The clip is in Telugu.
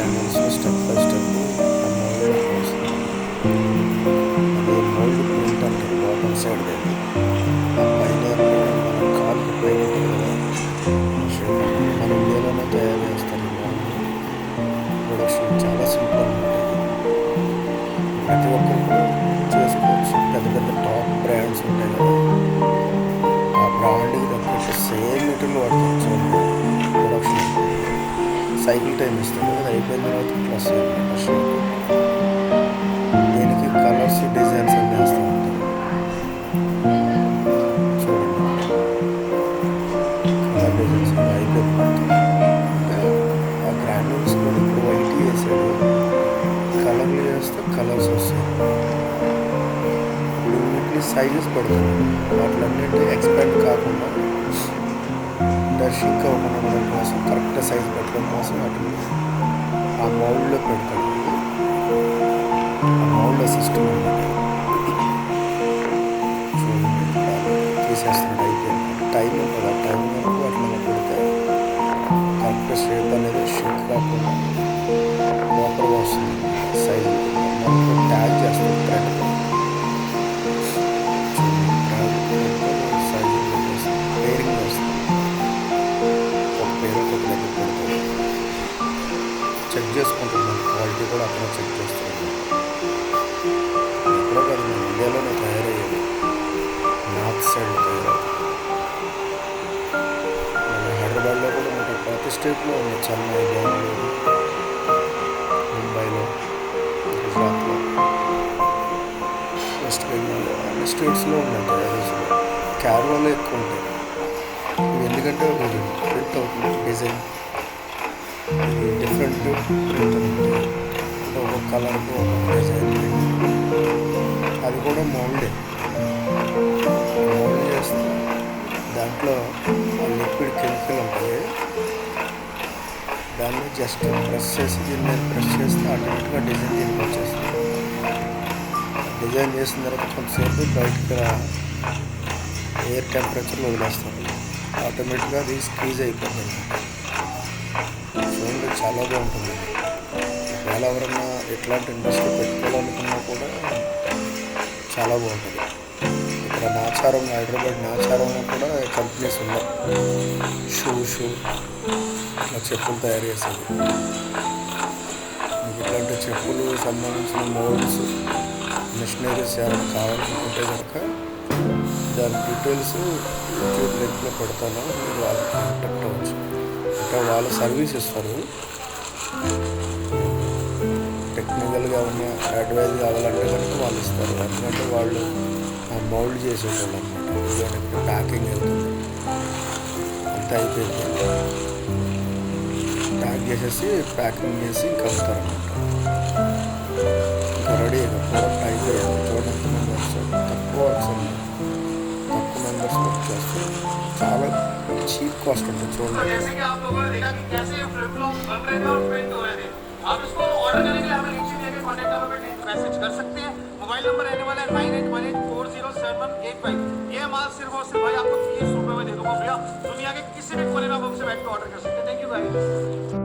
గ్రాన్యూల్స్ స్టెప్ బై స్టెప్ ఆ మోల్డ్లోకి వస్తుంది. అదే మోల్డ్ ప్రింట్ అంటారు బాటమ్ సైడ్ దగ్గర. ఆ పైన మన కాలుకి పైన ఉంటుంది కదా షేప్ అనేది మన ఇండియాలోనే తయారు చేస్తారు. ఈ మోల్డ్ ప్రొడక్షన్ చాలా సింపుల్ అనమాట. ఇది ప్రతి ఒక్కరు కూడా చేసుకోవచ్చు. పెద్ద పెద్ద టాప్ బ్రాండ్స్ ఉంటాయి కదా, ఆ బ్రాండ్కి తగ్గట్టు సేమ్ మెటీరియల్ వాడతారు. చూడండి ప్రొడక్షన్ సైకిల్ టైం ఇస్తారు, అది అయిపోయిన తర్వాత ఇట్లా వస్తాయి అన్నమాట షేప్. దీనికి కలర్స్ డిజైన్స్ అన్నీ వేస్తూ ఉంటారు. చూడండి కలర్ డిజైన్స్ అయిపోయింది మొత్తం. అంటే ఆ గ్రాన్యూల్స్ కూడా ఇప్పుడు వైట్ వేసాడు, కలర్లు వేస్తే కలర్స్ వస్తాయి. ఇప్పుడు వీటిని సైజెస్ పెడతాడు, వాటిలన్నింటి ఎక్స్పాండ్ కాకుండా షింక్ అవ్వకుండా ఉండడం కోసం, కరెక్ట్ సైజ్ పెట్టడం కోసం వాటిని ఆ మౌల్డ్లో పెడతాడు. ఆ మౌల్డ్ సిస్టమ్ అనమాట. చూడండి తీసేస్తున్నాడు, అయిపోయింది. టైం ఉంటుంది, ఆ టైం వరకు వాటిని పెడితే కరెక్ట్ షేప్ అనేది షింక్ కాకుండా ప్రాపర్గా వస్తుంది. సైజ్ మనకు ట్యాగ్ చేస్తుంది థ్రెడ్తో. సైజ్ పేరింగ్ వస్తుంది, ఒక పేరు ఒక దగ్గర పెడతారు. చెక్ చేసుకుంటున్నాను, క్వాలిటీ కూడా అక్కడ చెక్ చేస్తున్నాను. ఎక్కడో కాదు, మన ఇండియాలోనే తయారయ్యేది, నార్త్ సైడ్ తయారవుతుంది. మన హైదరాబాద్లో కూడా మనకి ప్రతి స్టేట్లో ఉంది. చెన్నై, బెంగళూరు, ముంబైలో, గుజరాత్లో, వెస్ట్ బెంగాల్, అన్ని స్టేట్స్లో ఉన్నాయి తయారీస్లో. క్యారవాలో ఎక్కువ ఉంటాయి ఇవి, ఎందుకంటే ఇది ప్రింట్ అవుతుంది డిజైన్, ఇది డిఫరెంట్ ప్రింట్ ఉంటుంది. ఒక్కొక్క కలర్కి ఒక్కొక్క డిజైన్ ప్రింట్. అది కూడా మౌల్డ్ చేస్తే దాంట్లో లిక్విడ్ కెమికల్ ఉంటుంది, దాన్ని జస్ట్ ప్రెస్ చేసి దీని మీద ప్రెస్ చేస్తే ఆటోమేటిక్గా డిజైన్ దీనికి వచ్చేస్తుంది. డిజైన్ చేసిన తర్వాత కొంతసేపు బయటకు ఎయిర్ టెంపరేచర్లో వదిలేస్తారు, ఆటోమేటిక్గా అది స్క్వీజ్ అయిపోతుంది. చూడండి చాలా బాగుంటుంది. ఒకవేళ ఎవరైనా ఎట్లాంటి ఇండస్ట్రీ పెట్టుకోవాలనుకున్నా కూడా చాలా బాగుంటుంది. ఇక్కడ నాచారం, హైదరాబాద్ నాచారంలో కూడా కంపెనీస్ ఉన్నాయి. షూ ఇట్లా చెప్పులు తయారు చేసేది. మీకు ఇట్లాంటి చెప్పులు సంబంధించిన మోల్డ్స్, మిషనరీస్ ఏమైనా కావాలనుకుంటే కనుక దాని డీటెయిల్స్ యూట్యూబ్ లింక్లో పెడతాను, మీరు వాళ్ళకి కాంటాక్ట్ అవ్వచ్చు. ఇంకా వాళ్ళు సర్వీస్ ఇస్తారు. టెక్నికల్గా ఉన్న అడ్వైజ్ కావాలంటే కనుక వాళ్ళు ఇస్తారు, ఎందుకంటే వాళ్ళు మౌల్డ్ చేసేవాళ్ళు అనమాట. దానికి ప్యాకింగ్ వెళ్తుంది, అంతా అయిపోయింది, ప్యాక్ చేసేసి ప్యాకింగ్ చేసి ఇంకా అమ్ముతారనమాట. ఇంకా రెడీ ప్రోడక్ట్ అయిపోయింది. చూడండి మెంబర్స్ తక్కువ మెంబర్స్ వర్క్ చేస్తారు. చాలా చీప్ కాస్ట్ ఉంటుంది. చూడండి मोबाइल नंबर रहने वाला है 9818407185। ये माल सिर्फ और सिर्फ भाई आपको 30 रुपए में दे दूंगा भैया। दुनिया के किसी भी कोने में आप हमसे बैठ के ऑर्डर कर सकते हैं। Thank you guys.